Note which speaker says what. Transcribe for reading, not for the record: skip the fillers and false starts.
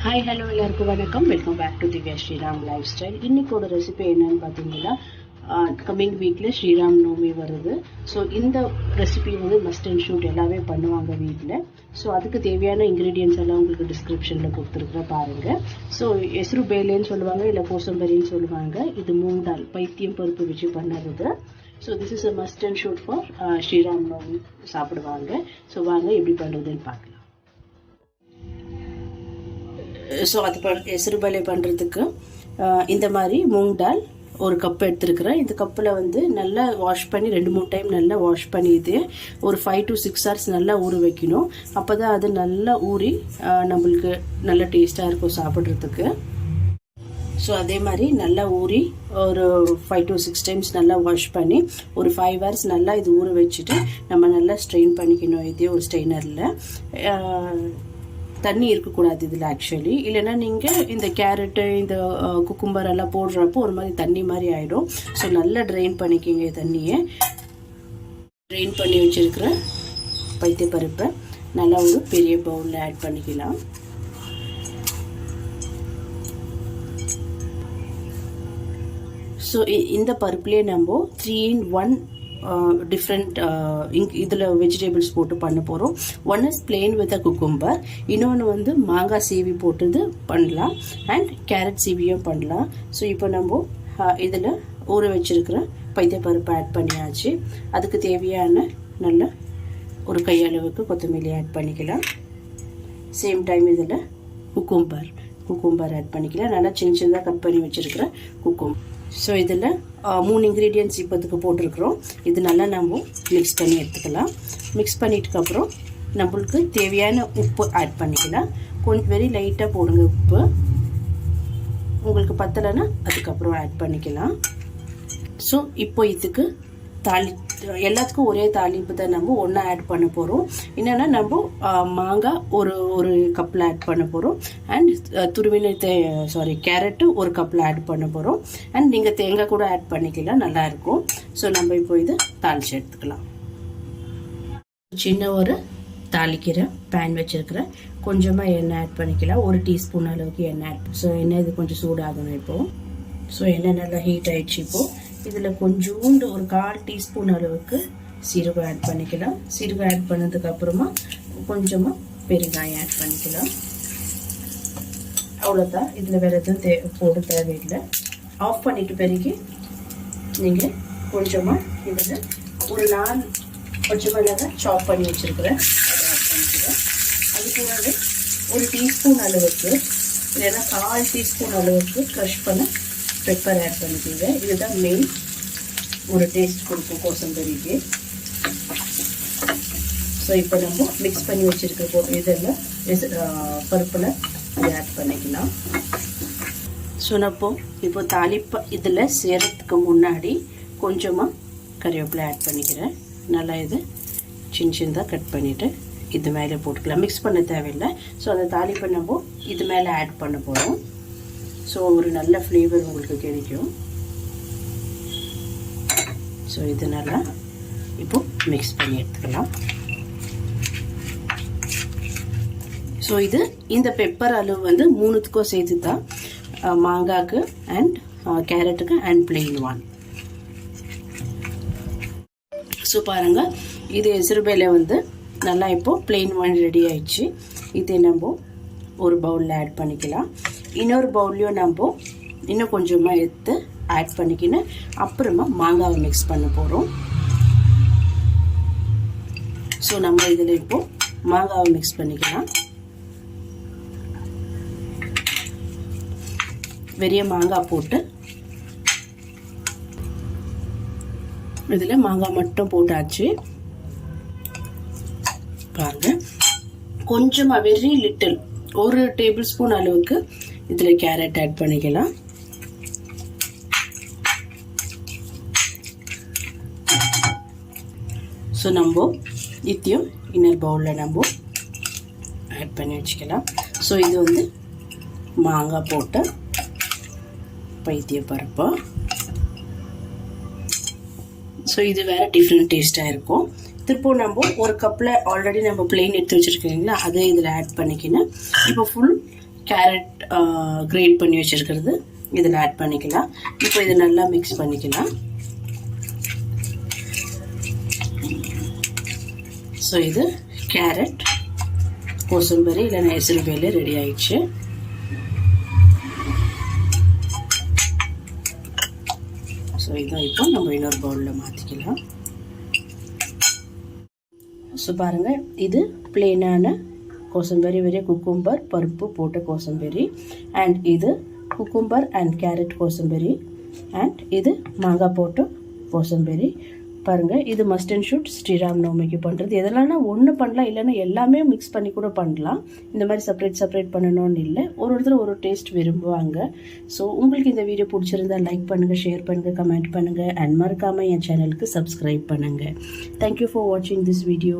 Speaker 1: Hi hello எல்லாருக்கும் வணக்கம். Welcome back to Divya Sriram lifestyle. இன்னைக்கோட ரெசிபி என்னன்னு பார்த்தீங்கன்னா, கம்மிங் வீக்கில் ஸ்ரீராம் நவமி வருது. ஸோ இந்த ரெசிபி வந்து மஸ்ட் அண்ட் ஷூட் எல்லாமே பண்ணுவாங்க வீட்டில். ஸோ அதுக்கு தேவையான இன்க்ரீடியன்ஸ் எல்லாம் உங்களுக்கு டிஸ்கிரிப்ஷனில் கொடுத்துருக்குற பாருங்கள். ஸோ எஸ்ரு பேலேன்னு சொல்லுவாங்க, இல்லை கோசம்பரின்னு சொல்லுவாங்க. இது மூங் தால் பைத்தியம் பருப்பு வச்சு பண்ணுறது. So this is a must and should for Sriram Navami சாப்பிடுவாங்க. ஸோ வாங்க எப்படி பண்ணுறதுன்னு பார்க்கலாம். ஸோ அது எசருபலை பண்ணுறதுக்கு இந்த மாதிரி மூங் டால் ஒரு கப் எடுத்துருக்குறேன். இந்த கப்பில் வந்து நல்லா வாஷ் பண்ணி 2-3 டைம் நல்லா வாஷ் பண்ணிட்டு ஒரு 5 to 6 hours நல்லா ஊற வைக்கணும். அப்போ தான் அது நல்லா ஊறி நம்மளுக்கு நல்ல டேஸ்ட்டாக இருக்கும் சாப்பிட்றதுக்கு. ஸோ அதே மாதிரி நல்லா ஊறி ஒரு 5 to 6 times நல்லா வாஷ் பண்ணி ஒரு 5 hours நல்லா இது ஊற வச்சுட்டு நம்ம நல்லா ஸ்ட்ரெயின் பண்ணிக்கணும். இதே ஒரு ஸ்ட்ரெயினரில் தண்ணி இருக்கக்கூடாது இதில் ஆக்சுவலி. இல்லைன்னா நீங்கள் இந்த கேரட்டு இந்த குக்கும்பர் எல்லாம் போடுறப்போ ஒரு மாதிரி தண்ணி மாதிரி ஆகிடும். ஸோ நல்லா ட்ரெயின் பண்ணிக்கிங்க தண்ணியை. ட்ரெயின் பண்ணி வச்சுருக்கிற பைத்தியப்பருப்பை நல்லா ஒரு பெரிய பவுலில் ஆட் பண்ணிக்கலாம். ஸோ இந்த பருப்புலேயே நம்ம 3-in-1 டிஃப்ரெண்ட் இதில் வெஜிடபிள்ஸ் போட்டு பண்ண போகிறோம். One is plain with a cucumber, இன்னொன்று வந்து மாங்காய் சீவி போட்டது பண்ணலாம், அண்ட் கேரட் சீவியும் பண்ணலாம். ஸோ இப்போ நம்ம இதில் ஊற வச்சிருக்கிற பைத்தியப்பருப்பு ஆட் பண்ணியாச்சு. அதுக்கு தேவையான நல்ல ஒரு கையளவுக்கு கொத்தமல்லி ஆட் பண்ணிக்கலாம். சேம் டைம் இதில் குக்கும்பர் ஆட் பண்ணிக்கலாம். நல்லா சின்னதாக கட் பண்ணி வச்சுருக்கிற குக்கும்பர். ஸோ இதில் 3 இன்க்ரீடியன்ட்ஸ் இப்போதுக்கு போட்டிருக்கிறோம். இது நல்லா நம்ம மிக்ஸ் பண்ணி எடுத்துக்கலாம். மிக்ஸ் பண்ணிட்டுக்கப்புறம் நம்மளுக்கு தேவையான உப்பு ஆட் பண்ணிக்கலாம். கொஞ்சம் வெரி லைட்டாக போடுங்க உப்பு. உங்களுக்கு பத்தலைன்னா அதுக்கப்புறம் ஆட் பண்ணிக்கலாம். ஸோ இப்போ இதுக்கு எல்லாத்துக்கும் ஒரே தாளிப்பு தான் நம்ம ஒன்றா ஆட் பண்ண போகிறோம். என்னென்னா நம்ம மாங்காய் ஒரு கப்பில் ஆட் பண்ண போகிறோம், அண்ட் துருவின கேரட்டு ஒரு கப்பில் ஆட் பண்ண போகிறோம், அண்ட் நீங்கள் தேங்காய் கூட ஆட் பண்ணிக்கலாம், நல்லாயிருக்கும். ஸோ நம்ம இப்போ இது தாளித்து எடுத்துக்கலாம். சின்ன ஒரு தாளிக்கிற பேன் வச்சுருக்கிற கொஞ்சமாக எண்ணெய் ஆட் பண்ணிக்கலாம். 1 டீஸ்பூன் அளவுக்கு எண்ணெய் ஆட். ஸோ எண்ணெய் இது கொஞ்சம் சூடாகணும் இப்போது. ஸோ எண்ணெய் நல்லா ஹீட் ஆகிடுச்சு. இப்போது இதில் கொஞ்சோண்டு ஒரு 1/4 டீஸ்பூன் அளவுக்கு சீரகம் ஆட் பண்ணிக்கலாம். சீரகம் ஆட் பண்ணதுக்கப்புறமா கொஞ்சமாக பெருங்காயம் ஆட் பண்ணிக்கலாம். அவ்வளோதான். இதில் வேறு எதுவும் போட தேவையில்லை. ஆஃப் பண்ணிட்டு பிறகு நீங்கள் கொஞ்சமாக இதில் ஒரு 4 பச்சை மிளகாய் சாப் பண்ணி வச்சுருக்கிறேன், அதை ஆட் பண்ணிக்கிறேன். அதுக்கு முன்னாடி 1 டீஸ்பூன் அளவுக்கு இல்லைன்னா 1/4 டீஸ்பூன் அளவுக்கு க்ரஷ் பண்ண பெப்பர் ஆட் பண்ணிக்கோங்க. இதுதான் மெயின் ஒரு டேஸ்ட் கொடுக்கும் கோசம்பரிக்கு. ஸோ இப்போ நம்ம மிக்ஸ் பண்ணி வச்சுருக்க இதெல்லாம் பருப்பில் இதை ஆட் பண்ணிக்கலாம். ஸோ இப்போ தாளிப்பு இதில் சேர்கிறதுக்கு முன்னாடி கொஞ்சமாக கறிவேப்பிலை ஆட் பண்ணிக்கிறேன். நல்லா இது சின்னதாக கட் பண்ணிவிட்டு இது மேலே போட்டுக்கலாம். மிக்ஸ் பண்ண தேவையில்லை. ஸோ அந்த தாளிப்பை நம்ம இது மேலே ஆட் பண்ண போகிறோம். ஸோ ஒரு நல்ல ஃப்ளேவர் உங்களுக்கு கிடைக்கும். ஸோ இது நல்லா இப்போ மிக்ஸ் பண்ணி எடுத்துக்கலாம். ஸோ இந்த பெப்பர் அளவு வந்து 3த்துக்கும் சேர்த்து தான், மாங்காய்க்கு அண்ட் கேரட்டுக்கு அண்ட் பிளெயின் 1. ஸோ பாருங்கள், இது எசருபேலை வந்து நல்லா இப்போது பிளெயின் 1 ரெடி ஆயிடுச்சு. இதை நம்ம ஒரு பவுலில் ஆட் பண்ணிக்கலாம். இன்னொரு பவுல்லையும் நம்ம இன்னும் கொஞ்சமாக எடுத்து ஆட் பண்ணிக்கின்னு அப்புறமா மாங்காவை மிக்ஸ் பண்ண போகிறோம். ஸோ நம்ம இதில் இப்போது மாங்காவை மிக்ஸ் பண்ணிக்கலாம். பெரிய மாங்காய் போட்டு இதில் மாங்காய் மட்டும் போட்டாச்சு. பாருங்க, கொஞ்சமாக வெரி லிட்டில் 1 டேபிள் ஸ்பூன் அளவுக்கு இதில் கேரட் ஆட் பண்ணிக்கலாம். ஸோ நம்ம இத்தையும் இன்னொரு பவுலில் நம்ம ஆட் பண்ணி வச்சுக்கலாம். ஸோ இது வந்து மாங்காய் போட்ட பைத்தியப்பருப்பு. ஸோ இது வேறு டிஃப்ரெண்ட் டேஸ்ட்டாக இருக்கும். திருப்பூர் நம்ம ஒரு கப்பில் ஆல்ரெடி நம்ம பிளெயின் எடுத்து வச்சுருக்கீங்களா, அதை இதில் ஆட் பண்ணிக்கின்னு இப்போ ஃபுல் கேரட் கிரேட் பண்ணி வச்சிருக்கிறது இதில் ஆட் பண்ணிக்கலாம். இப்போ இது நல்லா மிக்ஸ் பண்ணிக்கலாம். ஸோ இது கேரட் கோசம்பரி இல்லைன்னா எசருவேலு ரெடி ஆயிடுச்சு. ஸோ இதான் இப்போ நம்ம இன்னொரு பவுலில் மாற்றிக்கலாம். ஸோ பாருங்கள், இது பிளெயினான கோசம்பரி வெறிய குக்கும்பர் பருப்பு போட்ட கோசம்பரி, அண்ட் இது cucumber and carrot kosambari, and இது மாங்காய் போட்டு கோசம்பரி. பாருங்கள், இது மஸ்ட் அண்ட் ஷுட் ஸ்ரீராம் நவமிக்கு பண்ணுறது. எதெல்லாம்னா ஒன்று பண்ணலாம், இல்லைன்னா எல்லாமே மிக்ஸ் பண்ணி கூட பண்ணலாம். இந்த மாதிரி செப்பரேட் பண்ணணும்னு இல்லை, ஒருத்தர் ஒரு டேஸ்ட் விரும்புவாங்க. ஸோ உங்களுக்கு இந்த வீடியோ பிடிச்சிருந்தா லைக் பண்ணுங்கள், ஷேர் பண்ணுங்கள், கமெண்ட் பண்ணுங்கள், அண்ட் மறக்காமல் என் சேனலுக்கு சப்ஸ்கிரைப் பண்ணுங்கள். தேங்க்யூ ஃபார் வாட்சிங் திஸ் வீடியோ.